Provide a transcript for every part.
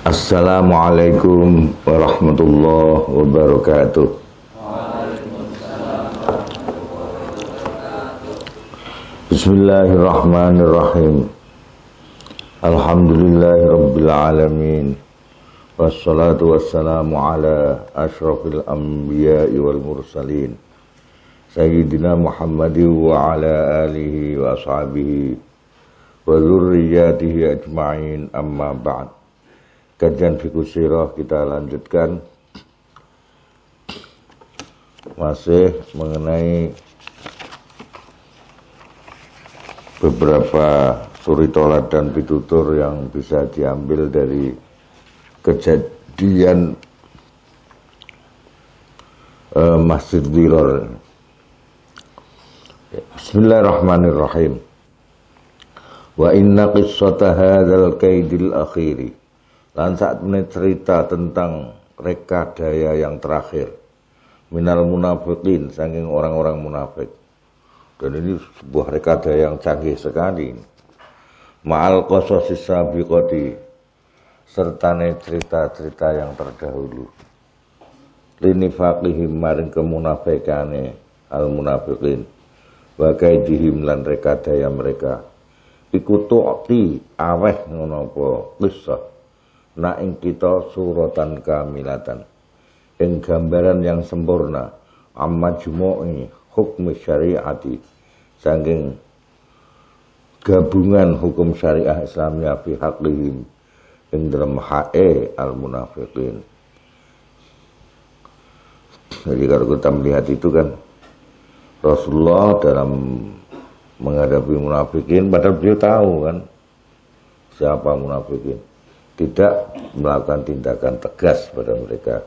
Assalamualaikum warahmatullahi wabarakatuh. Bismillahirrahmanirrahim. Alhamdulillahirabbil alamin. Wassalatu wassalamu ala asyrafil anbiya'i wal mursalin. Sayyidina Muhammadin wa ala alihi wa ashabihi wa dzurriyyatihi ajma'in, amma ba'd. Kajian Fiqh Sirah kita lanjutkan, masih mengenai beberapa suri tolat dan pitutur yang bisa diambil dari kejadian Masjid Dirar. Bismillahirrahmanirrahim. Wa inna qissata hadzal kaidil akhiri, dan saat ini cerita tentang rekadaya yang terakhir, minal munafiqin, saking orang-orang munafik. Dan ini sebuah rekadaya yang canggih sekali. Ma'al qasasis sabiqati, sertane cerita-cerita yang terdahulu. Linifaqihim, maring kemunafikane al munafiqin, wa kaidihim, lan rekadaya mereka. Iku tu'ti aweh ngono apa qissah, na ing kita suratan kamilatan, ing gambaran yang sempurna, amma jumu'i hukmi syariati, saking gabungan hukum syariah Islamnya fi haqqihim, ing dalam hae al munafiqin. Jadi kalau kita melihat itu kan, Rasulullah dalam menghadapi munafikin, padahal beliau tahu kan siapa munafikin, tidak melakukan tindakan tegas pada mereka.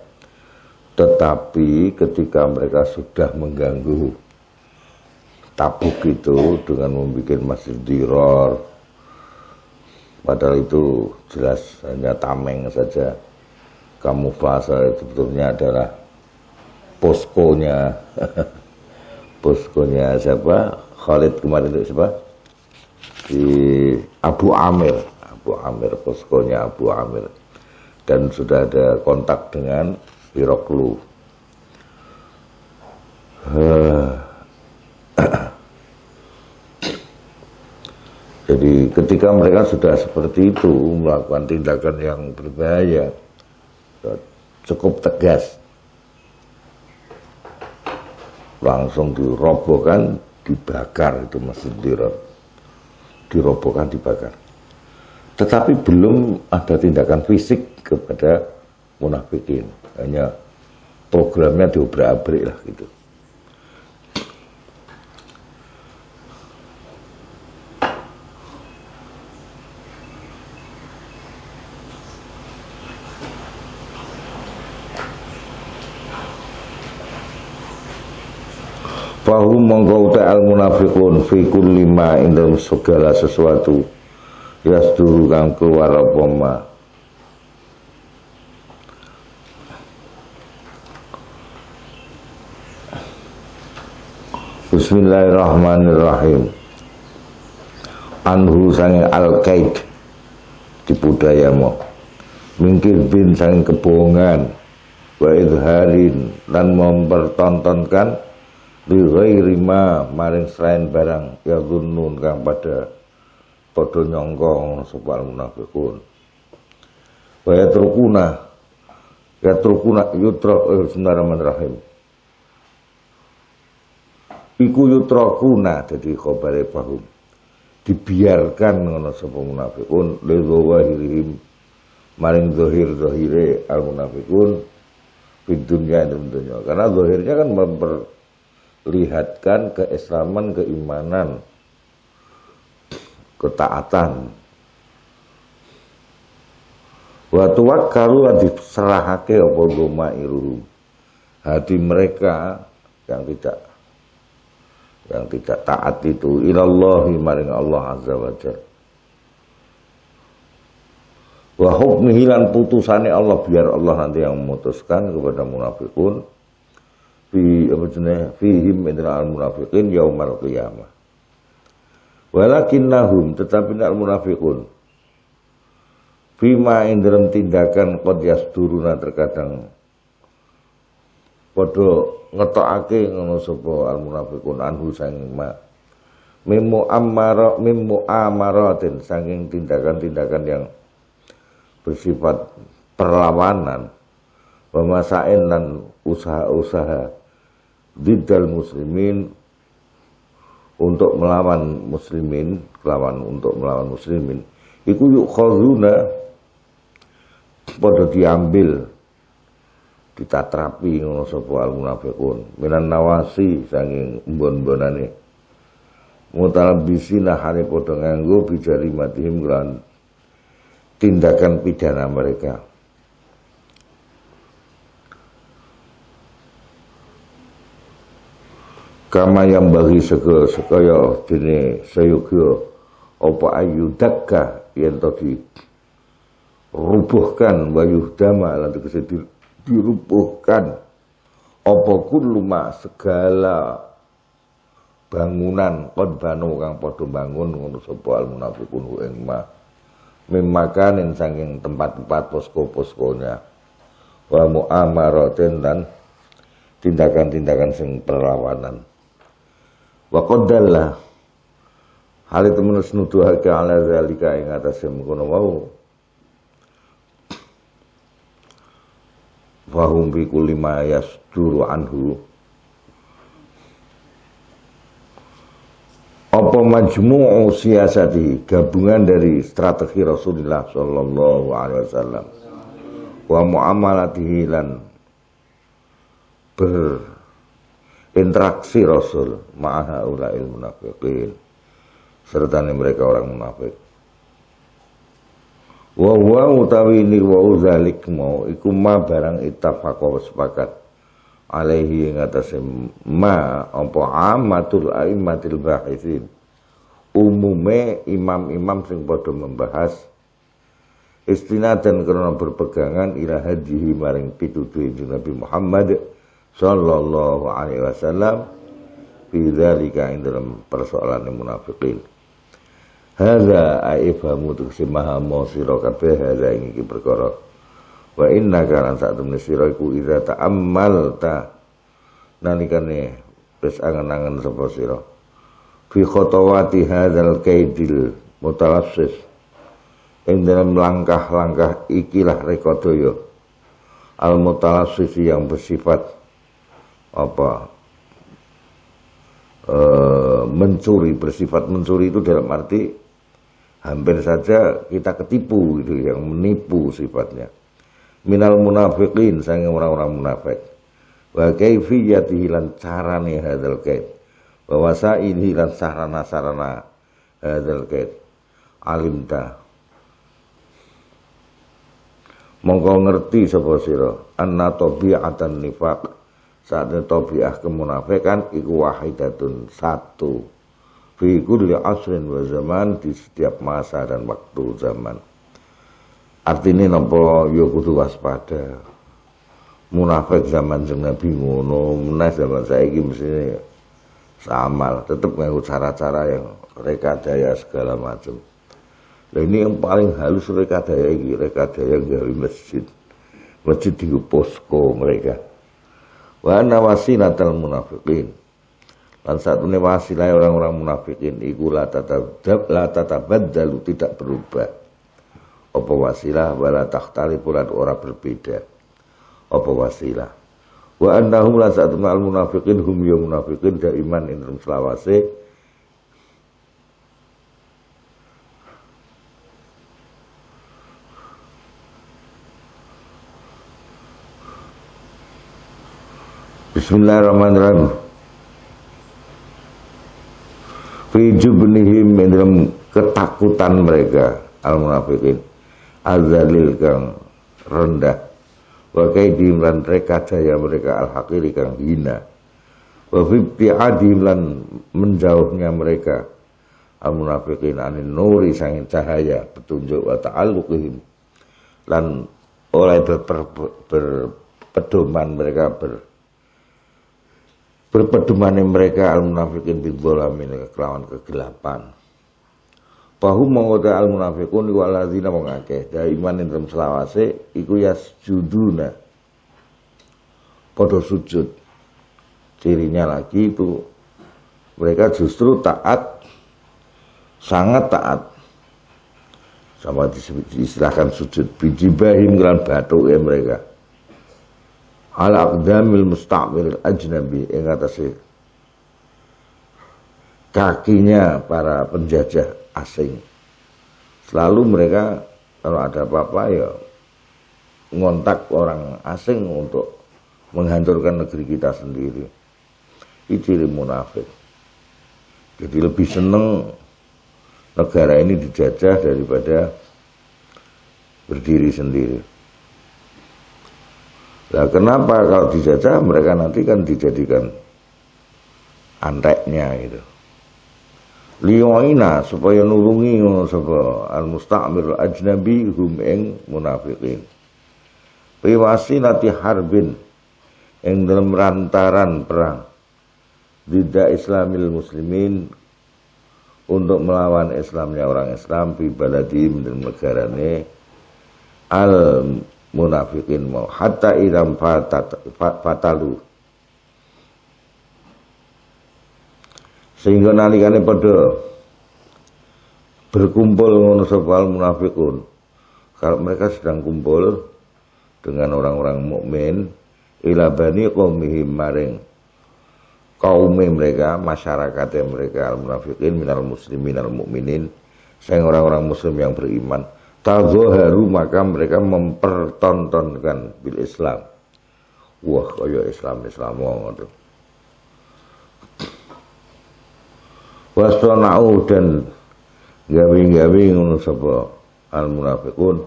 Tetapi ketika mereka sudah mengganggu Tabuk itu dengan membuat Masjid Dirar, padahal itu jelas hanya tameng saja, kamuflase, itu sebetulnya adalah poskonya poskonya siapa? Khalid kemarin itu siapa? Di Abu Amir, poskonya Abu Amir, dan sudah ada kontak dengan Hiroklu. Jadi ketika mereka sudah seperti itu, melakukan tindakan yang berbahaya, cukup tegas, langsung dirobohkan, dibakar itu Masjid Dirar, dirobohkan, dibakar. Tetapi belum ada tindakan fisik kepada munafikin, hanya programnya diobrak-abrik lah gitu. Fahum mongko ta'al munafiqun fi kulli ma, ing dalam segala sesuatu yasduru kang keluar apa ma. Bismillahirrahmanirrahim. Anhu sange al-kaid, dibudayamo, mingkir bin sange kebohongan, wa idharin, dan mempertontonkan bi ghairi ma, maring selain barang, ya dhunnun kang pada padha nyangka sapa munafiqun. Wa yatrukuna bismillahirrahmanirrahim. Iku yutrakuna, dadi khabare fahum, dibiarkan ngono sapa munafiqun, li zawahirihim, maring zahir-zahire al munafiqun di dunia dan dunia. Karena zahirnya kan memperlihatkan keislaman, keimanan, ketaatan. Wa tuwakkalu, diserahake apa gomairuhum, hati mereka yang tidak taat itu, ilallahi, maring Allah azza wa jalla. Wa hukmihi, lan putusane Allah, biar Allah nanti yang memutuskan kepada munafiqun fihim al munafiqin yaumal qiyamah. Walakinnahum, tetapi al munafiqun Bima ing dalam tindakan qad yasduruna terkadang padha ngetokake ngono sapa al munafiqun anhu sang ma mimmu amaratin saking tindakan-tindakan yang bersifat perlawanan pemasain dan usaha-usaha didal muslimin untuk melawan muslimin iku yukhazuna padha diambil ditatrapi ngono sapa al munafiqun minan nawasi saking mbon-bonane mutalabisina hale padha nganggo bijari matihim lan tindakan pidana mereka. Kama yang bagi sekaya dene sayugya apa ayudakka yen to dirubuhkan wayuh dama lan tegese dirubuhkan apa kuluma segala bangunan kon banu kang padha bangun ngono sapa al munafiqun ing ma memakan saking tempat-tempat posko-poskonya wa muamaratin dan tindakan-tindakan sing perlawanan wa qaddalla hal itu menus nuduhake ala zalika ing atase mengkono wau fahum bi kulli ma yasduru anhu apa majmu'u siasati gabungan dari strategi Rasulullah sallallahu alaihi wasallam wa muamalatihi lan berinteraksi Rasul ma'aha ulail munafiqin serta mereka orang munafik wa utawi ni wa zalik mau iku ma barang ittafaqo sepakat alaihi ing atase ma apa amatul aimatil bahitsin umume imam-imam sing padha membahas istinadan karena berpegangan ila hadihi maring pitutuhe Nabi Muhammad sallallahu alaihi wasallam fi dzalika ing dalam persoalan munafiqin. Hadza aifamu tuksi maha sira kabeh hadza ing iki perkara. Wa innaka lan sak temene sira iku idza ta'ammalta nalikane wis angen-angen sapa sira fi khatawati hadzal kaidil mutalassis ing dalam langkah-langkah ikilah rekodaya al mutalassis yang bersifat mencuri, bersifat mencuri itu dalam arti hampir saja kita ketipu gitu, yang menipu sifatnya minal munafiqin saking orang-orang munafik wa kaifiyatihi lan carane hadzal kaid wa wasailihi lan sarana-sarana hadzal kaid alimta mongko ngerti sapa sira anna tabi'atan nifaq saat tabi'ah kemunafikan iku wahidatun satu fi kulli asrin wa zaman di setiap masa dan waktu zaman. Artinya napa ya kudu waspada. Munafik zaman jeng Nabi ngono, meneh zaman saiki mesti samal, tetep nganggo cara-cara yang rekadaya segala macam. Nah ini yang paling halus rekadaya iki, rekadaya gawe masjid. Masjid di posko mereka. Wa anna wasilatal munafiqin. Dan satu wasilah orang-orang munafikin iku la tatabaddalu tidak berubah. Apa wasilah wala takhtalifu lan ora berbeda. Apa wasilah. Wa annahum la sa'atun al munafiqin hum ya munafiqin daiman ing selawase Bismillahirrahmanirrahim. Fi jubnihim dalam ketakutan mereka al munafiqin azalil kang rendah wa kaidihim lan rekadaya mereka al haqiri kang hina wa fi bi'adihim lan menjauhnya mereka al munafiqin anin nuri sangin cahaya petunjuk wa ta'alluqihim lan oleh berpedoman mereka berpedoman mereka al munafiqin bidzalamin kelawan kegelapan Bahum mengota al munafiqun wal ladzina wong akeh dari iman ing dalam selawase iku yasjuduna padha sujud. Cirinya lagi itu mereka justru taat, sangat taat. Sama diistilahkan sujud bijibahim kelan bathuke mereka. Ala aqdamil musta'mir ajnabi ing atase kakinya para penjajah asing. Selalu mereka kalau ada apa-apa ya ngontak orang asing untuk menghancurkan negeri kita sendiri. Itu ciri munafik. Jadi lebih seneng negara ini dijajah daripada berdiri sendiri. Nah, kenapa kalau dijajah mereka nanti kan dijadikan anteknya gitu. Liyu'ina supaya nulungi sapa al-musta'mir ajnabi hum ing munafiqin. Piwasilati harbin ing dalam rantaran perang tidak Islamil muslimin untuk melawan Islamnya orang Islam fi baladim dan negarane al munafiqin mau hatta idam fatalu sehingga nalikane pada berkumpul ngono sapa munafiqun kalau mereka sedang kumpul dengan orang-orang mukmin ila bani qaumihim maring kaum mereka masyarakatnya mereka al munafiqin minal muslimin al mukminin sing orang-orang muslim yang beriman tazaharu maka mereka mempertontonkan bil Islam. Wah kaya Islam ngono. Wasna'u dan gawe-gawe ngono sapa al munafiqun.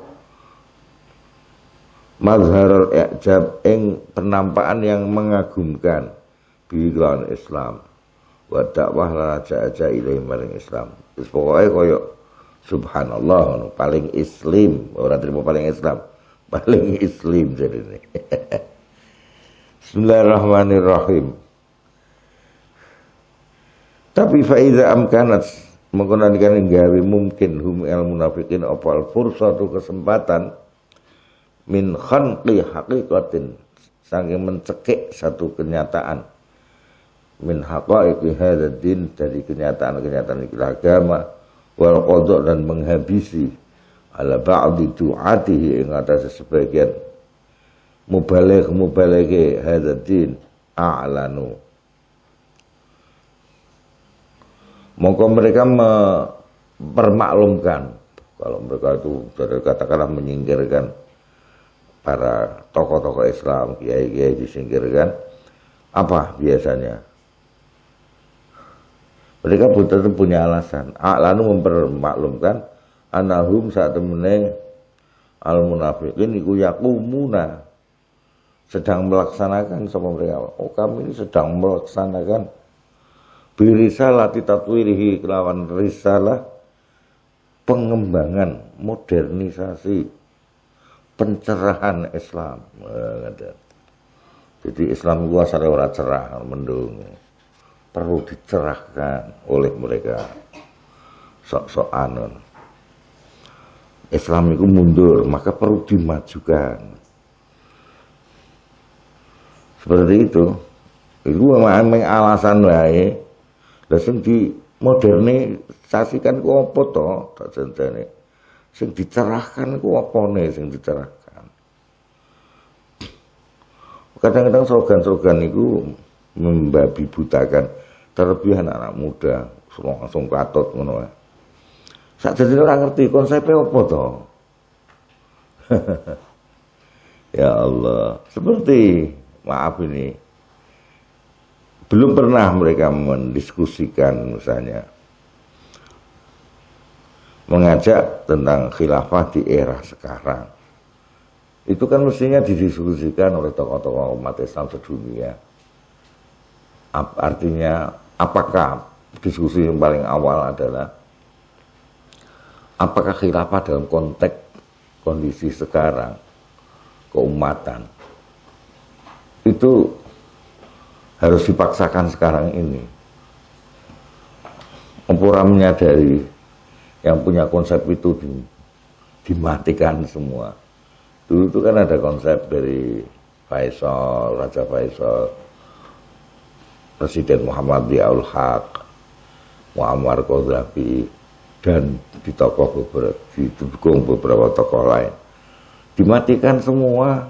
Mazharul i'jab ing penampakan yang mengagumkan bi Islam. Wa dakwah raja-raja ilahi maring Islam. Wis pokoke kaya subhanallah paling islim orang terima paling Islam paling islim jadi ini. Bismillahirrahmanirrahim. Tapi faiza amkanat menggunakan gawe mungkin hum al munafiqin opal fursatu kesempatan min khanqi haqiqatin saking mencekik satu kenyataan min haqaiqi hadzal din dari kenyataan-kenyataan agama wal qadha dan menghabisi ala ba'di du'atihi ing atas sebagian mubaligh hadzal din a'lanu mongko mereka mempermaklumkan kalau mereka itu katakanlah menyingkirkan para tokoh-tokoh Islam kiai-kiai disingkirkan apa biasanya mereka tentu punya alasan. Lalu mempermaklumkan anahum saat temene al munafiqin iku yaqumuna sedang melaksanakan sama mereka. Oh kami ini sedang melaksanakan birisalah tatwirihi kelawan risalah pengembangan modernisasi pencerahan Islam. Jadi Islam itu asale ora cerah mendung. Perlu dicerahkan oleh mereka sok-sokan. Islam itu mundur, maka perlu dimajukan. Seperti itu. Itu memang alasan wae. Lah sing dimodernisasikan ku apa to? Tak jane. Sing dicerahkan ku apane sing dicerahkan. Kadang-kadang slogan-slogan itu membabi butakan terlebih anak-anak muda langsung katut ngono wae. Sakjane ora ngerti konsepnya apa to. Ya Allah, seperti maaf ini belum pernah mereka mendiskusikan misalnya mengajak tentang khilafah di era sekarang. Itu kan mestinya didiskusikan oleh tokoh-tokoh umat Islam sedunia. Artinya apakah diskusi yang paling awal adalah apakah khilafah dalam konteks kondisi sekarang keumatan itu harus dipaksakan sekarang ini. Empura menyadari yang punya konsep itu dimatikan semua. Dulu itu kan ada konsep dari Faisal, Raja Faisal, Presiden Muhammad Ziaul Haq, Muammar Gaddafi, dan didukung beberapa tokoh lain. Dimatikan semua.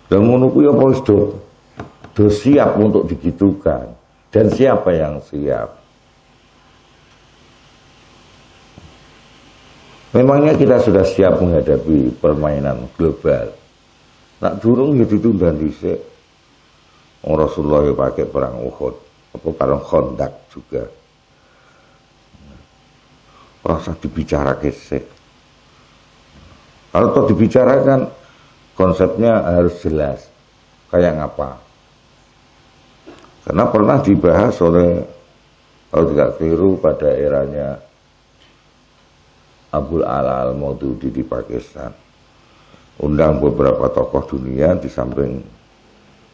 Dan menunggu ya polis do siap untuk digitukan. Dan siapa yang siap? Memangnya kita sudah siap menghadapi permainan global? Nak durung ya ditunda dhisik. Rasulullah ya pakai perang Uhud, apa perang Khandaq juga. Rasa dibicarakan sih. Kalau toh dibicarakan, konsepnya harus jelas. Kayak ngapa? Karena pernah dibahas oleh, kalau tidak keliru, pada eranya Abul Ala Al-Maududi di Pakistan. Undang beberapa tokoh dunia di samping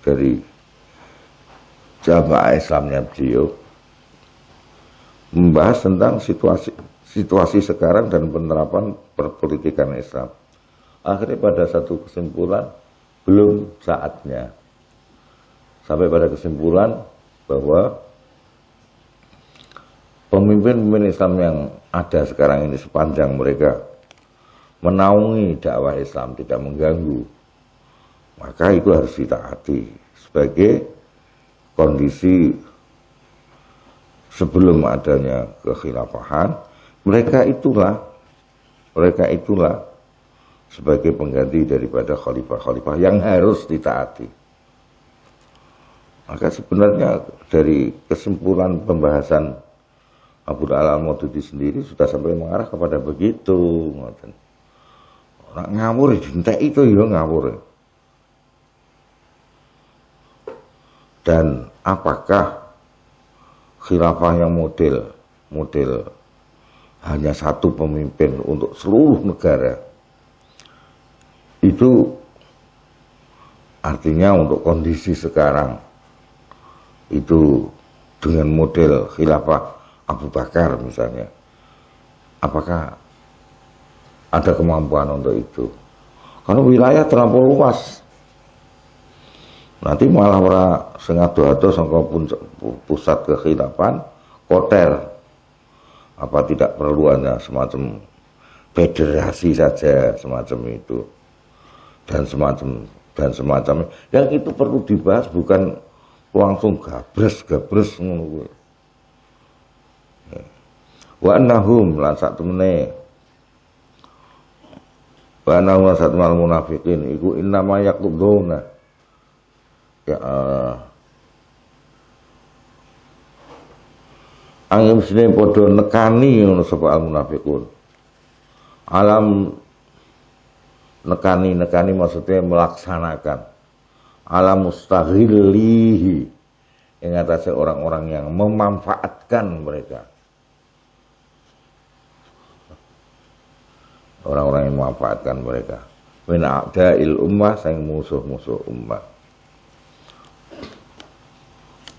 dari Jamaah Islamnya beliau, membahas tentang situasi sekarang dan penerapan perpolitikan Islam. Akhirnya pada satu kesimpulan, belum saatnya. Sampai pada kesimpulan bahwa pemimpin-pemimpin Islam yang ada sekarang ini sepanjang mereka menaungi dakwah Islam, tidak mengganggu, maka itu harus ditaati sebagai kondisi sebelum adanya kekhilafahan. Mereka itulah sebagai pengganti daripada khalifah-khalifah yang harus ditaati. Maka sebenarnya dari kesimpulan pembahasan Abul Ala Al-Maududi sendiri sudah sampai mengarah kepada begitu. Orang ngawur dintek itu ya ngawur. Dan apakah khilafah yang model hanya satu pemimpin untuk seluruh negara itu artinya untuk kondisi sekarang itu dengan model khilafah Abu Bakar misalnya, apakah ada kemampuan untuk itu? Karena wilayah terlampau luas, nanti malah ora sengado-ado sangka pusat kekhilafahan kotel. Apa tidak perlu hanya semacam federasi saja semacam itu dan semacam yang itu perlu dibahas, bukan langsung gabres ngono. Wa annahum lan satemene wa annahum satmal munafiqin iku innama yaquduna ya anggap sini podo nekani ngono sapa al munafiqun. Alam nekani maksudnya melaksanakan. Alam mustaghillihi, yang atasnya orang-orang yang memanfaatkan mereka. Orang-orang yang memanfaatkan mereka. Min a'da'il ummah, sang musuh-musuh ummah.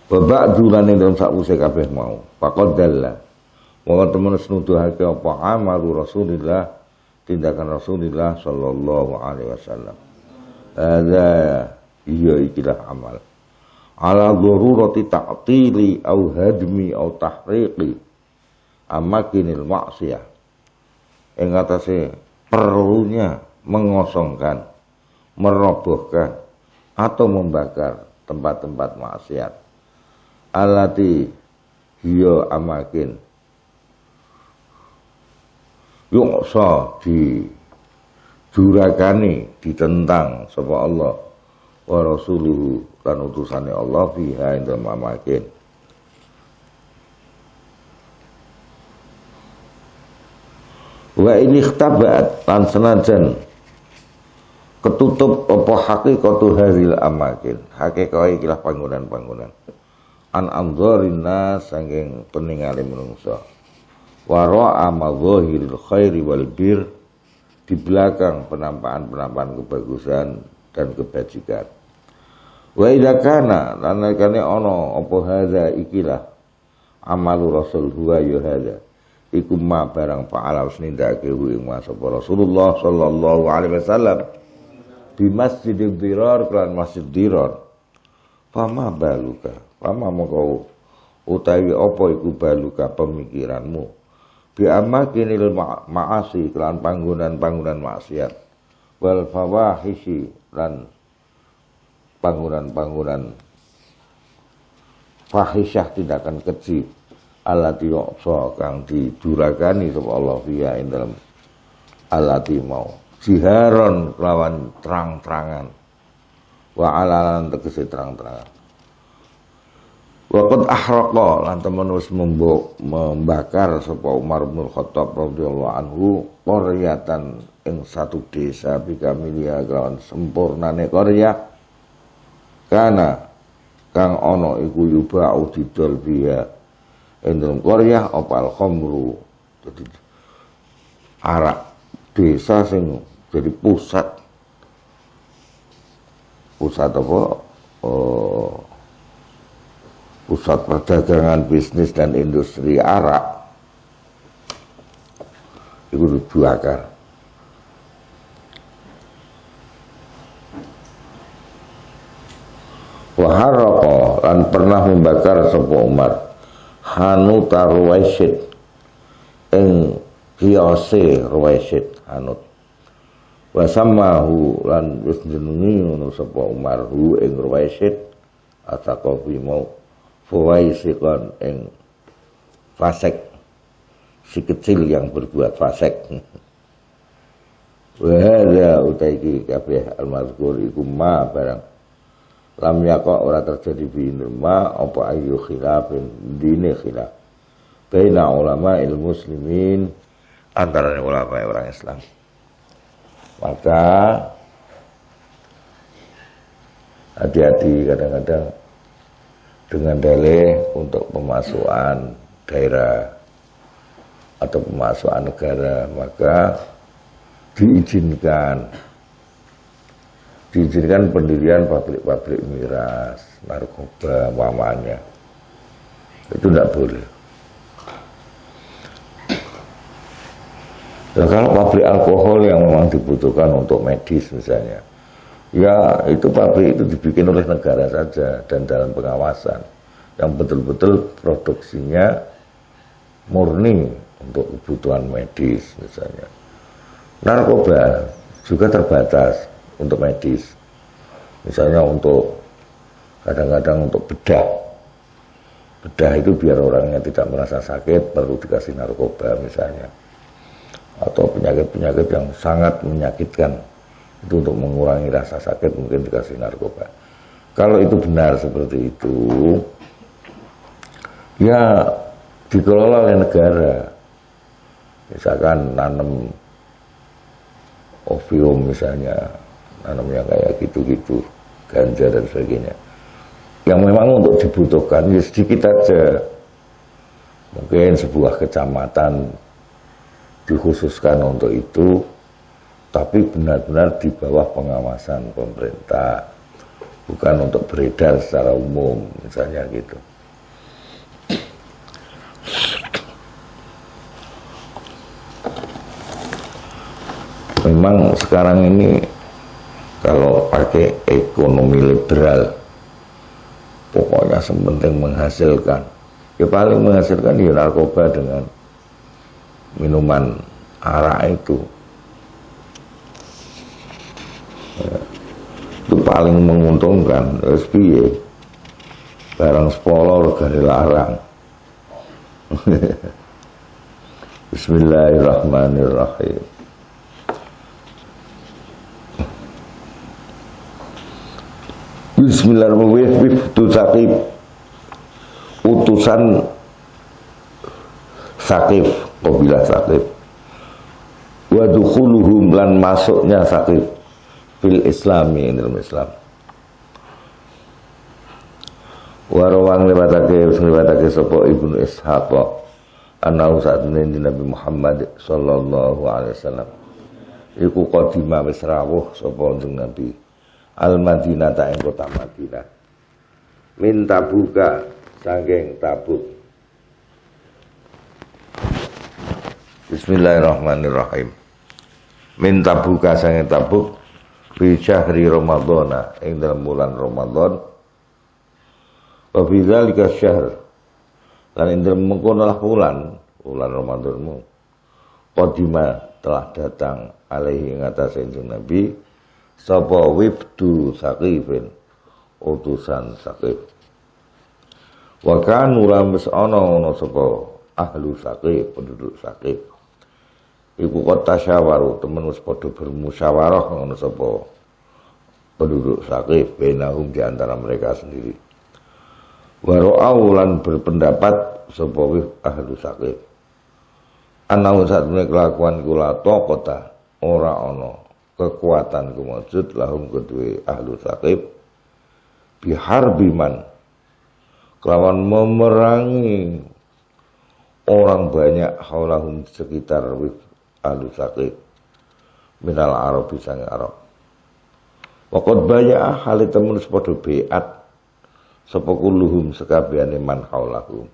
Baba'du lan dalam sakwise kabeh mau. Faqad dalla. Wa temen nuduhake apa amalu Rasulillah, tindakan Rasulullah sallallahu alaihi wasallam. Ada iya ikilah amal. Ala dhururati ta'tili au hadmi au tahriqi amakinil maksiyah. Ing atase perlunya mengosongkan, merobohkan atau membakar tempat-tempat maksiat. Alati hiya amakin yuksa di durakani, ditentang sapa Allah wa rasuluhu lan utusane Allah fiha ing dalem amakin. Wa ini ikhtabat lan senajan ketutup apa hakikatu hazil amakin, hakikate ikilah panggonan-panggonan an anzarin nas saking peningale menungsa wa ra'a mazahiril khairi wal bir, di belakang penampakan-penampakan kebagusan dan kebajikan. Wa idza kana lan kana ana apa hadza ikilah amalu rasul huwa ya hadza iku ma barang fa'ala snindake ing sapa Rasulullah sallallahu alaihi wasallam di Masjidil Dirar kelan Masjid Dirar. Fama baluka, fama mongko utawi apa iku baluka pemikiranmu bi amakinil ma'asi kelan panggonan-panggonan maksiat wal fawahishi lan panggonan-panggonan fahisyah tindakan keji allati yaqsa kang diduragani sapa Allah fiha ing dalem allati mau jiharon kelawan terang-terangan wa alalan tegese terang-terangan wa qad ahraqa lan temenus membakar sapa Umar bin Khattab radhiyallahu anhu qaryatan ing satu desa bikamilia kelawan sempurnane qarya kana kang ana iku yubau didol biya ing dalem qarya opal khamru dadi arak desa sing jadi pusat apa pusat perdagangan bisnis dan industri arak itu dibakar. Waharoko lan pernah membakar sapa Umar Hanut Ruwaisyid ing kiose Ruwaisyid Hanut wasamahu lan wis jenengi ngono sapa Umar hu ing Ruwaisyid ataqafi mau fawaisiqan ing fasik si kecil yang berbuat fasik. Wa hadza utaiki kabeh al-mazkur iku ma barang lam yaqa ora terjadi binul ma apa ayu khilafin dine khilaf baina ulama muslimin antara ulama orang Islam. Maka hati-hati kadang-kadang dengan dalih untuk pemasukan daerah atau pemasukan negara, maka diizinkan pendirian pabrik-pabrik miras, narkoba, umpamanya. Itu tidak boleh. Dan kalau pabrik alkohol yang memang dibutuhkan untuk medis misalnya, ya itu pabrik itu dibikin oleh negara saja dan dalam pengawasan yang betul-betul produksinya murni untuk kebutuhan medis misalnya. Narkoba juga terbatas untuk medis, misalnya untuk kadang-kadang untuk bedah itu biar orangnya tidak merasa sakit perlu dikasih narkoba misalnya, atau penyakit-penyakit yang sangat menyakitkan itu untuk mengurangi rasa sakit mungkin dikasih narkoba. Kalau itu benar seperti itu, ya dikelola oleh negara. Misalkan nanam opium misalnya, nanam yang kayak gitu-gitu, ganja dan sebagainya, yang memang untuk dibutuhkan ya sedikit aja. Mungkin sebuah kecamatan dikhususkan untuk itu, tapi benar-benar di bawah pengawasan pemerintah, bukan untuk beredar secara umum misalnya gitu. Memang sekarang ini kalau pakai ekonomi liberal, pokoknya sepenting menghasilkan, ya paling menghasilkan ya narkoba dengan minuman arak itu. Ya, itu paling menguntungkan. SPY barang sepolor gari larang. Bismillahirrahmanirrahim. Bismillahirrahmanirrahim. Utusan Saqif, kabilah Saqif. Wa dukhuluhum lan masuknya Saqif fil islami dalam Islam. Wa rawang lewatake sapa Ibnu Ishaq ana usatne Nabi Muhammad sallallahu alaihi wasallam iku qadimah wis rawuh sapa Nabi Al-Madinah ta ing kota Madinah. Minta buka saking Tabuk. Bismillahirrahmanirrahim. Min tabuka sange tabuk fi syahri Ramadhana ing dalam bulan Ramadan. Wa fi dzalika syahr lan ing dalem mengkono bulan Ramadanmu. Qadima telah datang alaihi ngatasé Nabi sapa wifdu Saqifin utusan Saqif. Wa kanu lamis ana sapa ahlu Saqif penduduk Saqif. Iku kota syawaru temen wis padha bermusyawarah ngono sapa penduduk Saqif bainahum di antara mereka sendiri. Wa ra'au lan berpendapat sapa ahlu Saqif. Ana saat menika kelakuan kula kota ora ana kekuatan kumujud lahum kedue ahlu Saqif biharbi man kelawan memerangi orang banyak haulahum sekitar ahlu Saqif minal Arabi sang Arab. Waqad baya hali temen padha beat sapa kulluhum sekabehane man haulahum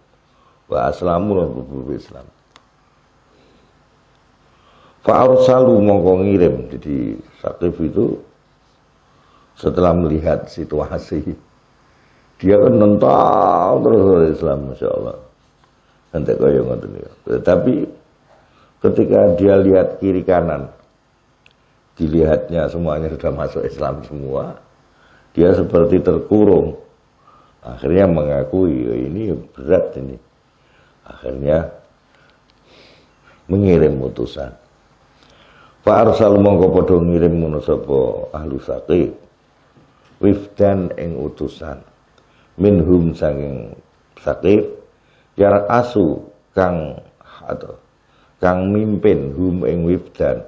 wa aslamu lan Islam. Fa arsalu mongko ngirim. Jadi Saqif itu setelah melihat situasi dia kan nentang terus Islam, Masya Allah. Nanti kaya ngoten ya. Tetapi ketika dia lihat kiri kanan, dilihatnya semuanya sudah masuk Islam semua, dia seperti terkurung. Akhirnya mengakui, oh, ini berat ini. Akhirnya mengirim utusan. Fa arsal mongko padha ngirim ngono sapa ahlu Saqif wifdan ing utusan minhum sanging Saqif jarak asu kang mimpin hum ing wifdan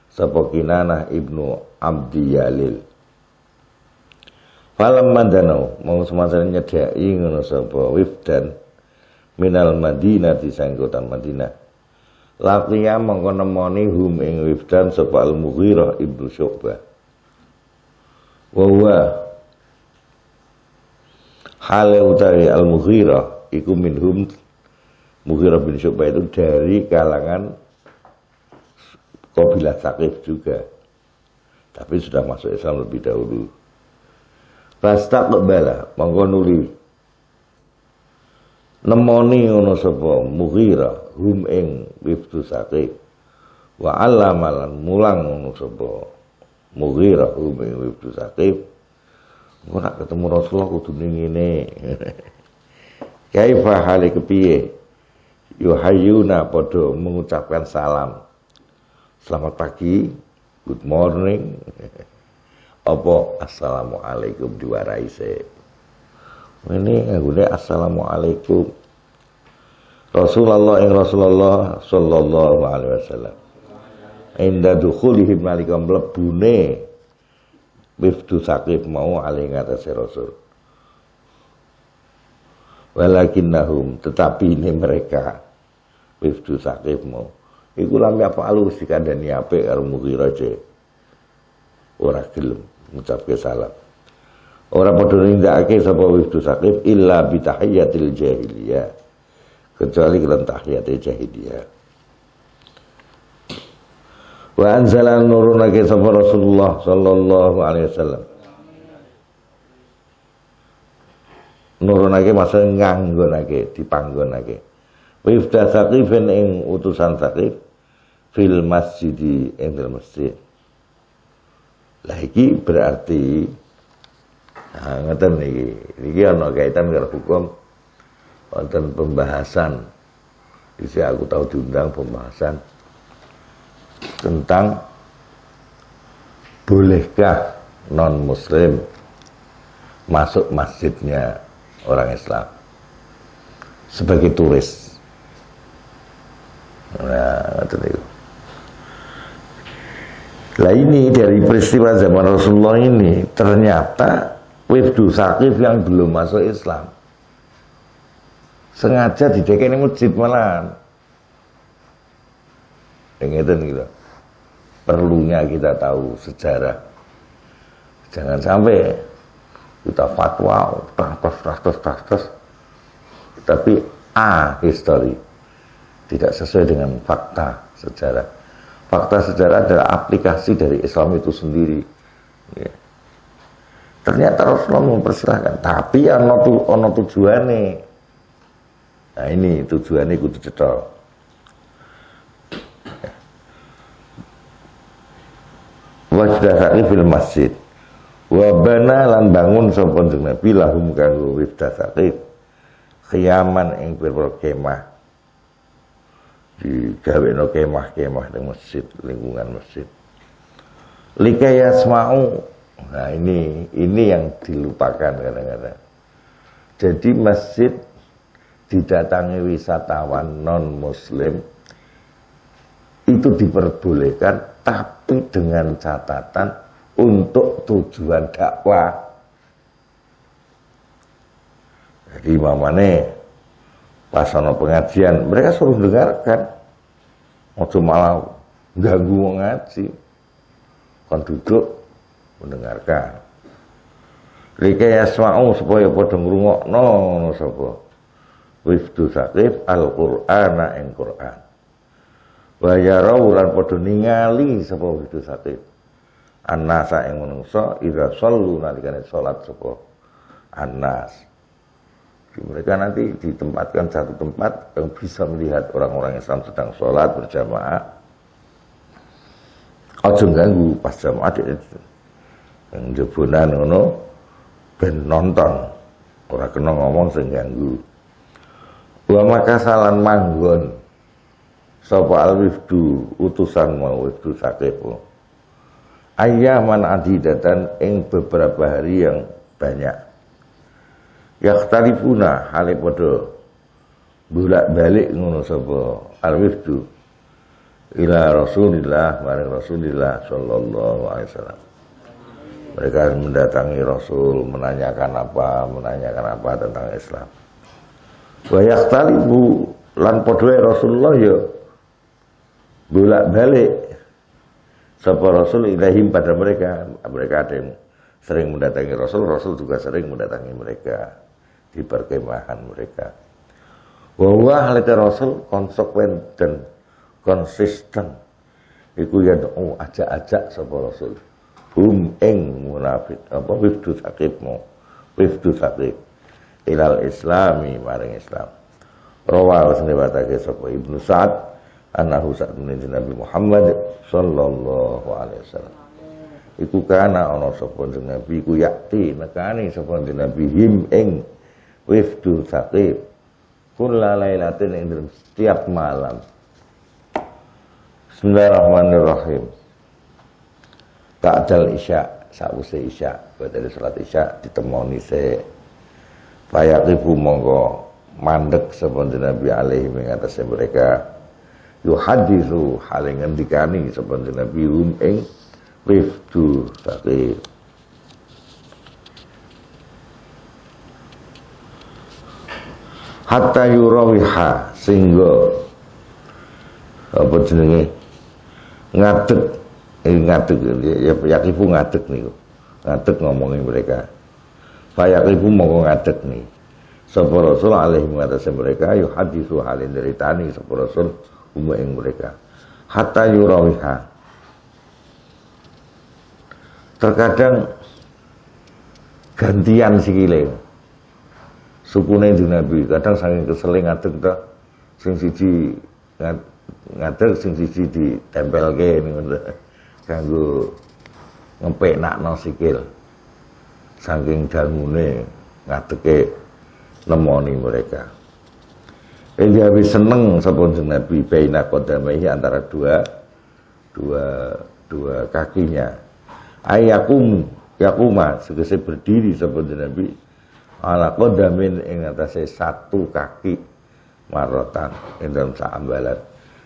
sapa Kinanah ibnu Abdi Yalil. Falam mandanau mau semasa nyedhaki ngono sapa wifdan minal Madinah di sang kota Madinah. Laqiya mongko nemoni hum ing wifdan sapa Al-Mughirah ibnu Syu'bah. Wa huwa hale utawi Al-Mughirah iku minhum Mughirah bin Syu'bah itu dari kalangan kabilah Saqif juga. Tapi sudah masuk Islam lebih dahulu. Fastaqbala mongko nuli nemoni ngono sapa Mughirah hum ing wifdu Saqif wa allamalan mulang ngono sapa Mughirah hum ing wifdu Saqif. Engko nak ketemu Rasulullah kudu ngene. Kaifa hale kepiye? Yuhayyuna padha mengucapkan salam. Selamat pagi, good morning. Apa assalamualaikum diwarai se. Ini nggone assalamualaikum. Rasulullah sallallahu alaihi wasallam. Inda dukhulihim nalika mlebune wifdu Saqif mau alih ngatasé Rasul. Walakinnahum tetapi ini mereka wifdu Saqif mau iku lam ya'alu sikandani apik karo Mughirah ce. Ora gelem ngucapke salam. Ora padha nindakake sapa wifdu Saqif illa bi tahiyatil jahiliyah. Kecuali kelan tahiyatil jahiliyah. Wa anzala nurunake sapa Rasulullah sallallahu alaihi wasallam. Nurunake maksud nganggonake, dipanggonake. Wifda Saqifin ing utusan Saqif fil masjidi ing masjid. Lah iki berarti ngeten iki ana kaitan karo hukum wonten pembahasan. Dise aku tahu diundang pembahasan tentang bolehkah non muslim masuk masjidnya orang Islam sebagai turis. Nah, itu. Lah ini dari peristiwa zaman Rasulullah ini ternyata wifdu Saqif yang belum masuk Islam sengaja didekeni masjid malahan. Ngeten gitu. Perlunya kita tahu sejarah. Jangan sampai kita fatwa tas. Tapi history. tidak sesuai dengan fakta sejarah. Fakta sejarah adalah aplikasi dari Islam itu sendiri. Ya. Ternyata Rasulullah mempersilahkan, tapi ono tujuannya. Nah ini tujuannya kudu cetha. Wajdah fil masjid. Wa bana lan bangun sapa Nabi lahum kanggo wifdah saqif. Khiyaman ing pira kemah. Digaweno kemah-kemah ning masjid, lingkungan masjid. Likaya yasma'u. Nah ini yang dilupakan kadang-kadang. Jadi masjid didatangi wisatawan non muslim itu diperbolehkan, tapi dengan catatan untuk tujuan dakwah. Jadi mamane pas ana pengajian mereka suruh dengarkan, ojo malah ganggu wong ngaji, kon duduk mendengarkan. Likaya yasma'u supaya padha ngrungokno ngono sapa wifdu saqif al-Qur'ana ing Qur'an. Wa yarau lan padha ningali sapa wifdu saqif annasa ing manungsa idza shallu nalikane salat sapa annas. Mereka nanti ditempatkan satu tempat yang bisa melihat orang-orang Islam sedang sholat berjamaah. Ojo ganggu pas jamaah yang jebonan ngono ben nonton, ora kena ngomong sing ganggu. Wa makasalan manggon sapa al-wifdu utusan mau wifdu saqif. Ayyaman adidatan ing beberapa hari yang banyak. Yakhtalifuna hale padha bolak-balik ngono sapa al-wifdu ila Rasulillah maring Rasulillah sallallahu alaihi wasallam. Mereka mendatangi Rasul menanyakan apa tentang Islam. Wa yakhtalifu lan padha Rasulullah ya bolak-balik sapa Rasul ilahim pada mereka. Mereka ada yang sering mendatangi Rasul, Rasul juga sering mendatangi mereka di perkemahan mereka. Wa halika Rasul konsekuen dan konsisten. Iku ya ajak-ajak sapa Rasul. Ing munafik apa wifdu saqif ilal islami maring Islam. Rawal senewatake sapa Ibnu Sa'ad annahu sa'dun Nabi Muhammad sallallahu alaihi wasallam. Iku kana ana sapa Nabi ku yakti nekani sapa Nabi him ing wifdu saqif kulla lailatin ing setiap malam. Bismillahirrahmanirrahim. Ba'dal isya, sawise isya, badhe salat isya ditemoni se fayaqifu monggo mandek sapa Nabi alaihi ing atase mereka yuhaditsu hale ngendikani sapa Nabi hum ing wifdu saqif. Hatta yurawiha sehingga apa jenenge ngadeg ya yakifu ngadeg niku. Ngadeg ngomongin mereka. Fayakifu monggo ngadeg nih. Sapa Rasul alaihi wasallam mereka yuhaditsu halin deritani sapa Rasul ing mereka. Hatta yurawiha. Terkadang gantian sikile. Sukune di Nabi, kadang saking kesel ngadeg ta, sing siji ngadeg, sing siji ditempelke ngono kanggo ngepeknakno sikil. Saking dalmune ngadege nemoni mereka. Dia seneng sapa Nabi baina qadamaihi antara dua kakinya. Yakuma segese berdiri sapa Nabi ala qadamin ing atase satu kaki marotan ing dalam saambalan.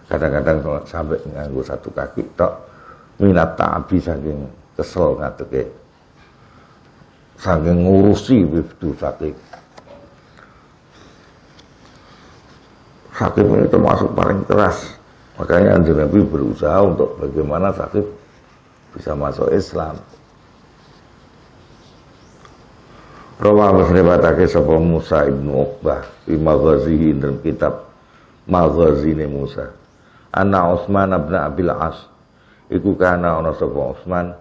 Kadang-kadang sampai nganggo satu kaki tok minat ta'abi saking kesel ngadege. Saking ngurusi wifdu saqif. Saqif ini termasuk paling keras. Makanya Nabi berusaha untuk bagaimana Saqif bisa masuk Islam. Rawah muslimatake sapa Musa ibnu Uqbah fi maghazihi dalam kitab maghazine Musa. Ana Utsman bin Abil As iku kana ana sapa Utsman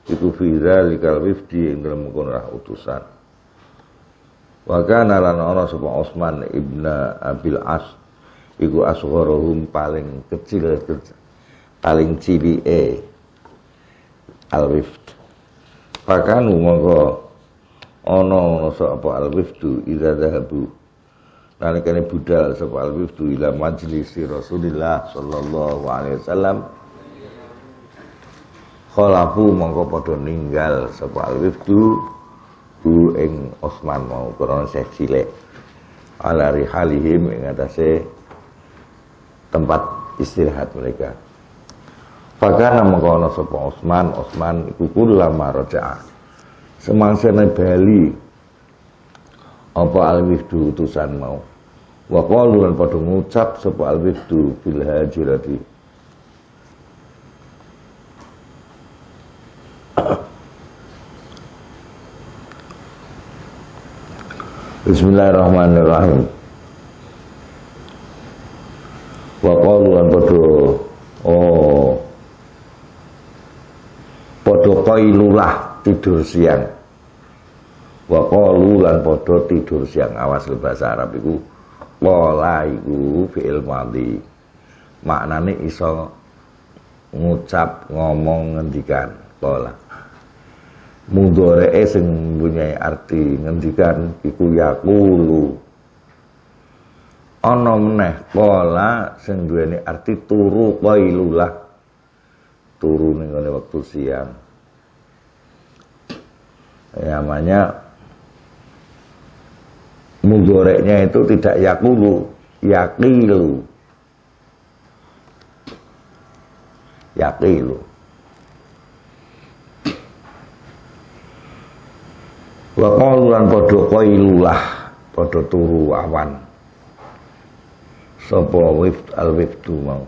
iku fi zalikal wifdi ing dalem kono utusan. Wa kana lan ana sapa Utsman ibn Abil As iku asgharuhum paling kecil paling cilike al-wifd. Pakanu mongko ana sapa al-wifdu idza dhahabu nalikane budal sapa al-wifdu ila majlisi Rasulillah sallallahu alaihi wasallam khalafu mongko padha ninggal sapa al-wifdu bu ing Utsman mau krana seh cilik ala rihalihim ing atase tempat istirahat mereka. Pakana mongko ana sapa Utsman iku kulama raja'a semangsane bali apa al-wifdu utusan mau wa qalu lan padha ngucap sapa al-wifdu fil hajirati Bismillahirrahmanirrahim wa qalu lan padha qailulah tidur siang wa qalu lan padha tidur siang. Awas bahasa Arab iku qala iku fi'il madhi maknane iso ngucap ngomong ngendikan qala mudhari'e sing mpunyai arti ngendikan iku yaqulu ana meneh qala sing duweni arti turu qailulah turu ning waktu siang. Namanya mudhoreknya itu tidak yakulu, yaqilu. Yaqilu. Wa qalu lan padha qailulah, padha turu awan. Sapa wift al-wiftu mau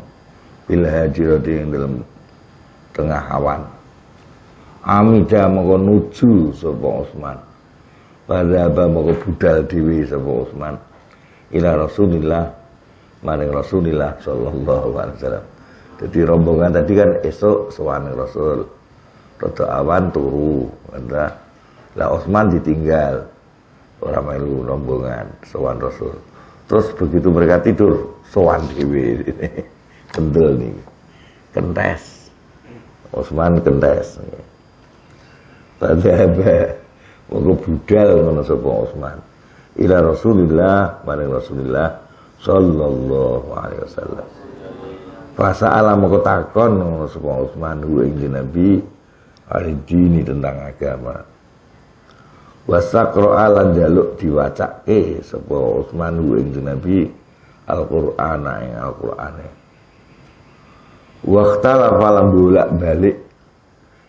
bil hajirati ing dalam tengah awan. Amida moko nuju sapa Utsman. Padha moko budal dhewe sapa Utsman ila Rasulillah maring Rasulillah sallallahu alaihi wasallam. Jadi rombongan tadi kan esok sowan Rasul. Rada awan turu, lah Utsman ditinggal. Ora melu rombongan sowan Rasul. Terus begitu mereka tidur, sowan dhewe. Kendel nih. Kentes. Utsman kentes. Padahal monggo budal ngono sapa Utsman ila Rasulillah maring Rasulillah sallallahu alaihi wasallam. Fasa'ala monggo takon ngono sapa Utsman ing Nabi al-dini tentang agama. Wasaqra lan jaluk diwacake sapa Utsman ing Nabi Al-Qur'an ing Al-Qur'ane. Waqtalafa lam bolak-balik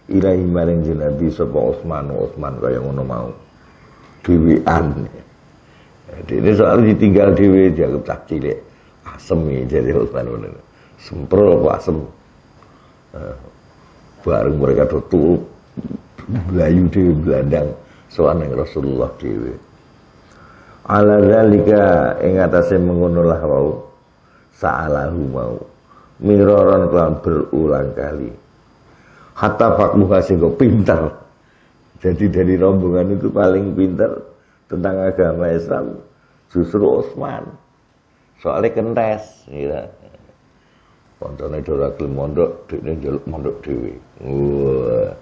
ilahi maring Nabi sapa Utsman kaya ngono mau dhewean. Dene soal ditinggal dhewe dianggap cah cilik asem ya jadi Utsman ngono. Semprol apa asem. Bareng mereka tutup blayu dhewe blandang sowan ning Rasulullah dhewe. Ala zalika ing atase mengono lah wau sa'alahu mau miraran kelan berulang kali. Hatta fakmuha sehingga pintar. Jadi dari rombongan itu paling pintar tentang agama Islam justru Utsman. Soalnya kentes, gitu. Koncone ora gelem mondok, dekne njaluk mondok dhewe. Wah.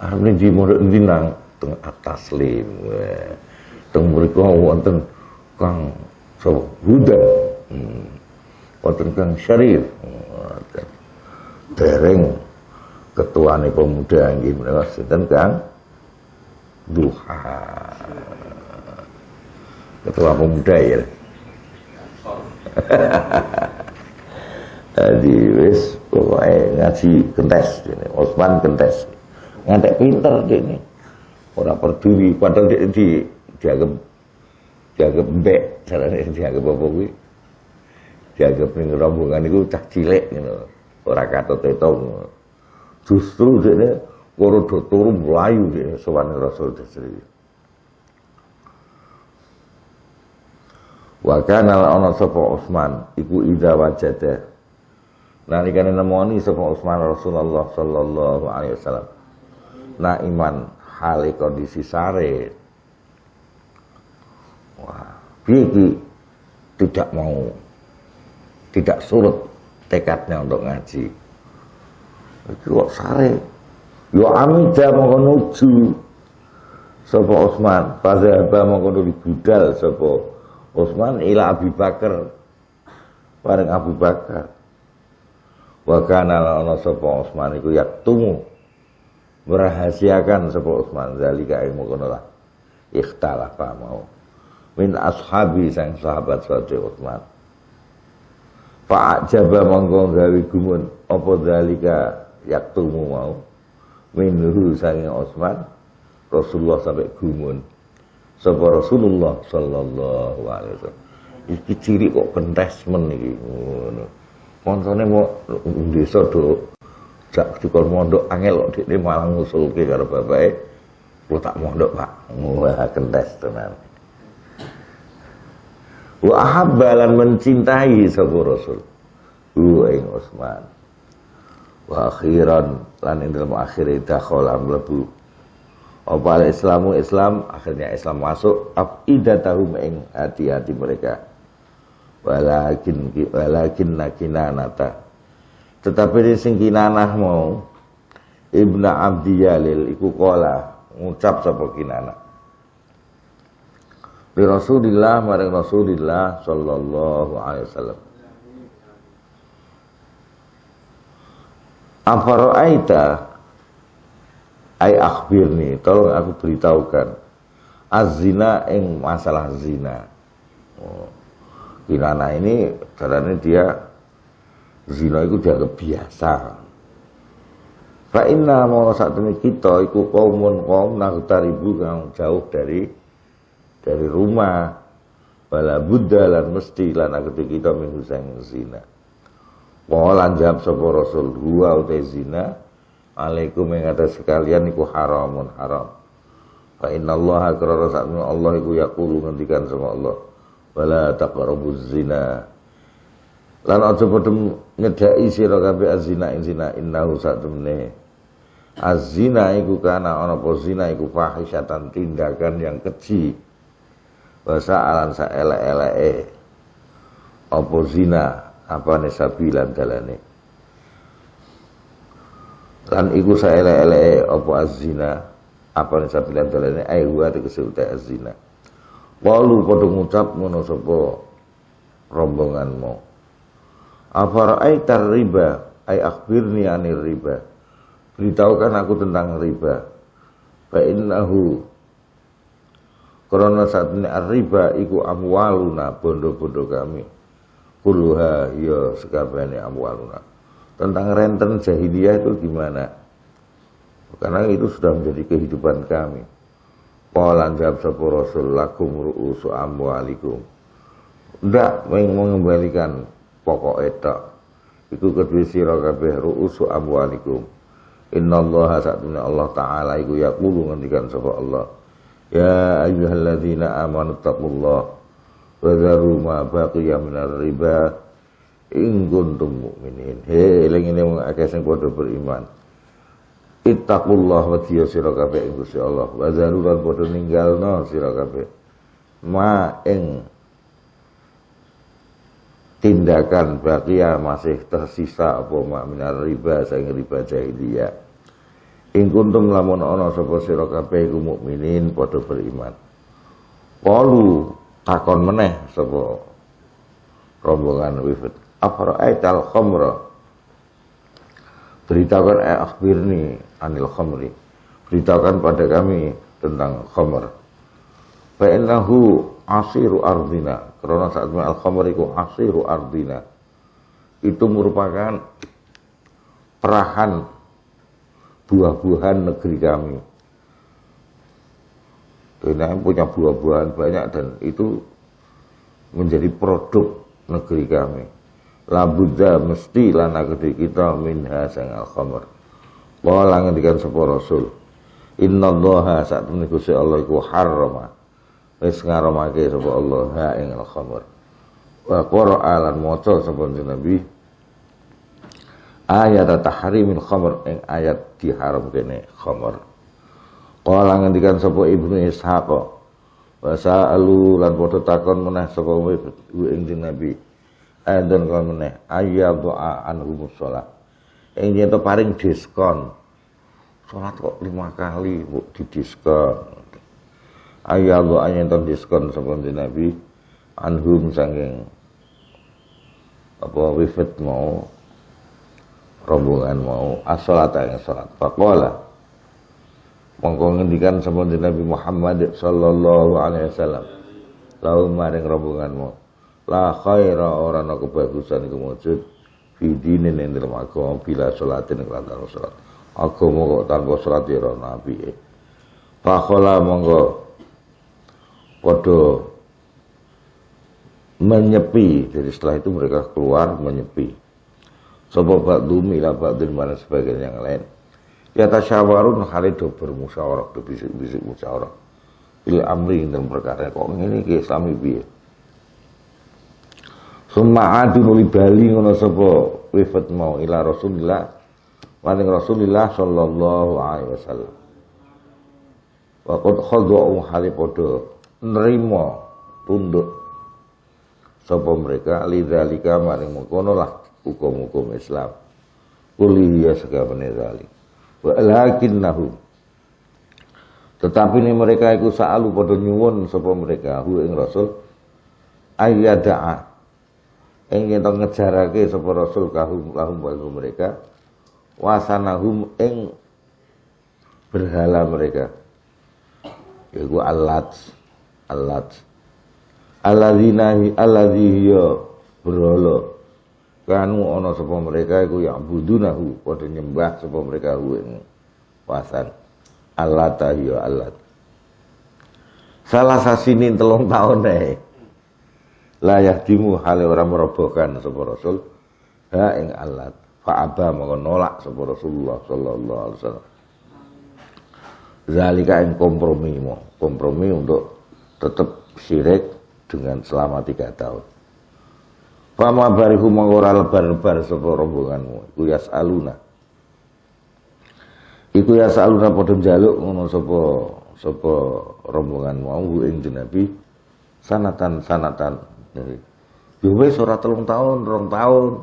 Arep ndi mondok ndi nang teng atas lim. Wah. Teng mriku wonten Kang Huda. Wonten Kang Syarif. Dereng ketuane pemuda nggih menika sinten Kang Duha. Ketua pemuda ya. Jadi wis pokoke ngaji kentes dene. Utsman kentes. Ngantek pinter dene. Ora peduli padahal dianggap mbek, carane dianggap apa kuwi. Dianggap ning rombongan iku cah cilik ngono. Ora katut etong. Justru dene karo do turu mlayu dene sowan Rasul Desri. Wa kana ana sapa Utsman iku idza wajada nalikane nemoni sapa Utsman Rasulullah sallallahu alaihi wasallam naiman hale kondisi sare. Wah, piye tidak surut tekadnya untuk ngaji. Iki kok sare. Yo amida mongko nuju sapa Utsman, fazaba mongko budal sapa Utsman ila Abu Bakar. Bareng Abu Bakar. Wa kana ana sapa Utsman iku yaktumu merahasiakan sapa Utsman zalika ilmu kono lah. Ikhtalafa mau min ashabi sang sahabat sadhe Utsman. Fa'ajaba mongko gawe gumun apa zalika yaktumu mau minhu sang Utsman Rasulullah sampai gumun sapa Rasulullah sallallahu alaihi wasallam. Iki ciri kok kentes men iki ngono. Koncone mau desa do jak dikon mondok angel kok dekne malah ngusulke karo bapake. Kulo tak mondok, Pak. Wah, kentes tenan. Wa ahabba lan mencintai sapa Rasul. Ing Utsman. Wa akhiran lan ing dalem akhire dakhala mlebu. Apa Islamu Islam, akhirnya Islam masuk afidatahum ing hati-hati mereka. Walakin nakinanata. Tetapi di sing Kinanah mau Ibnu Abdi Yalil iku kala ngucap sapa Kinanah. Bi Rasulillah marang Rasulillah sallallahu alaihi wasallam. Afara'aita ai akhbirni, tolong aku beritahukan az-zina ing masalah zina. Kinanah ini caranya dia zina itu dia kebiasa. Fa inna mau saat ini kita iku kaumun kaum nagtaribu kang jauh dari rumah. Wala budda lan mesti lan akete kita minggu sang zina. Lan jawab sapa Rasul huwa uta zina alaikum ing atas sekalian iku haramun haram. Fa innallaha qarara sa'atun Allah iku yaqulu ngendikan sama Allah wala taqrabuz zina. Lan aja padha nyedhaki sira kabeh az-zina ing zina innahu sa'atune az-zina iku kana ana apa zina iku fahisyatan tindakan yang keji. Wasa'alan saelek-eleke apa zina apane sabilan dalane. Lan iku saelek-eleke apa az-zina apane sabilan dalane ai wa tegese uta az-zina. Walu padha ngucap ngono sapa rombonganmu. Afara'aitar riba ai akhbirni anir riba. Beritahukan aku tentang riba. Fa innahu karena saat ini riba iku amwaluna bondo-bondo kami. Kuluha ya sekabehane amwaluna. Tentang renten jahiliyah itu gimana? Karena itu sudah menjadi kehidupan kami. Qala jawab sapa Rasul lakum ru'usu amwalikum. Ndak mengembalikan pokok etak. Iku kedue sira kabeh ru'usu amwalikum. Innallaha sa'atuna Allah taala iku yaqulu ngendikan sapa Allah. Ya ayyuhalladzina amanu taqullaha wa dharu ma baqiya minar riba in kuntum mu'minin. He eling-eling akeh sing padha beriman. Ittaqullah wa tiya sira kabeh ing Gusti Allah. Wa zaru lan padha ninggalno sira kabeh. Ma ing tindakan baqiya masih tersisa apa mak minar riba saing riba jahiliyah. Ing kuntum lamun ana sapa sira kabeh iku mukminin padha beriman. Qalu takon meneh sapa rombongan wifat. Afara'aital khamra. Beritakan akhbirni anil khamri. Beritakan pada kami tentang khamr. Fa innahu asiru ardina. Karena saat al khamr iku asiru ardina. Itu merupakan perahan buah-buahan negeri kami. Kita punya buah-buahan banyak dan itu menjadi produk negeri kami. Labudda mesti lana kedhi kita minha sang al-khamr. Qala ngendikan sapa Rasul. Innallaha sa'atune Gusti Allah iku harrama. Wis ngaramake sapa Allah ha ing al-khamr. wa qara'a lan maca sapa Nabi ayat tahrimil khamr ing ayat diharamkene khamr. Qala ngendikan sapa Ibnu Ishaq wa sa'alu lan padha takon meneh sapa ing Nabi ayatun kon meneh ayat doa anhumus shalah ing yen paring diskon salat kok 5 kali mbok didiskon ayat doa yen diskon sapa Nabi anhum saking apa wifat mau rombongan mau as-salata yang salat faqala mongko ngendikan sapa Nabi Muhammad sallallahu alaihi wasallam lahu maring rombongan mau la khaira ora ana kebagusan iku wujud fi dinin ing dalem agama bila salatin kelantaran salat agama kok tanpa salat ya ora nabi faqala mongko padha menyepi. Jadi setelah itu mereka keluar menyepi. Sebab ba'dhum ila ba'dhin mana sebagian yang lain. Ya tasyawarun halido bermusyawarah, bisik-bisik musyawarah. Bil amri dan perkara kok ngene iki Islami piye. Summa adu nuli bali ngono sapa wifat mau ila Rasulillah. Maring Rasulillah sallallahu alaihi wasallam. Wa qad khadhu halipodo nerima tunduk sapa mereka lidzalika maring mengkono lah hukum-hukum Islam kuliya sakabene zalik wa lakinnahum tetapi ini mereka iku sa'alu padha nyuwun sapa mereka hu ing Rasul ayyada'a ing yen ngejarake sapa Rasul kahum mereka wasanahum ing berhala mereka yaiku alladzi alladzi ya berhala kanu ana sapa mereka iku ya budunahu padha nyembah sapa mereka ing wasan allata ya allat salah sasini 3 tahun la yahdimu hale ora merobohkan sapa Rasul ha ing allat fa aba maka nolak sapa Rasulullah sallallahu alaihi wasallam zalika ing kompromi untuk tetap syirik dengan selama 3 tahun. Fama barihu mengora lebar-lebar sapa rombonganmu iku yasaluna padha njaluk ngono sapa rombongan mau ing Nabi sanatan yo wis ora 3 tahun 2 tahun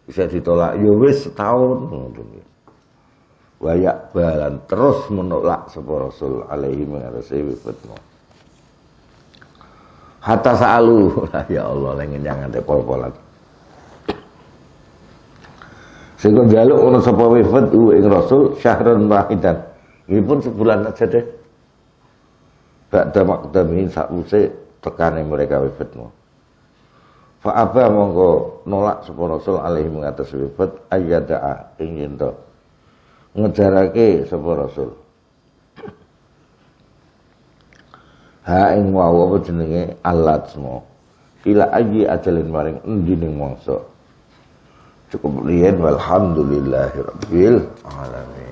bisa ditolak yo wis setahun ngono wayak balan terus menolak sapa Rasul alaihi wasallam hatta sa'alu ya Allah lengen jangan pol-polan sehingga njaluk ono sapa wifat ing Rasul syahrun wahidan iki pun sebulan aja deh ba'da maqdamin sa'use tekane mereka wifatmu fa aba monggo nolak sapa Rasul alaihi mengatas wifat ayyada'a ing ento ngejarake sapa Rasul ha ing wau apa jenenge alat semua ila aji ajalin maring endi ning mangsa cukup riyen walhamdulillahirabbil alamin.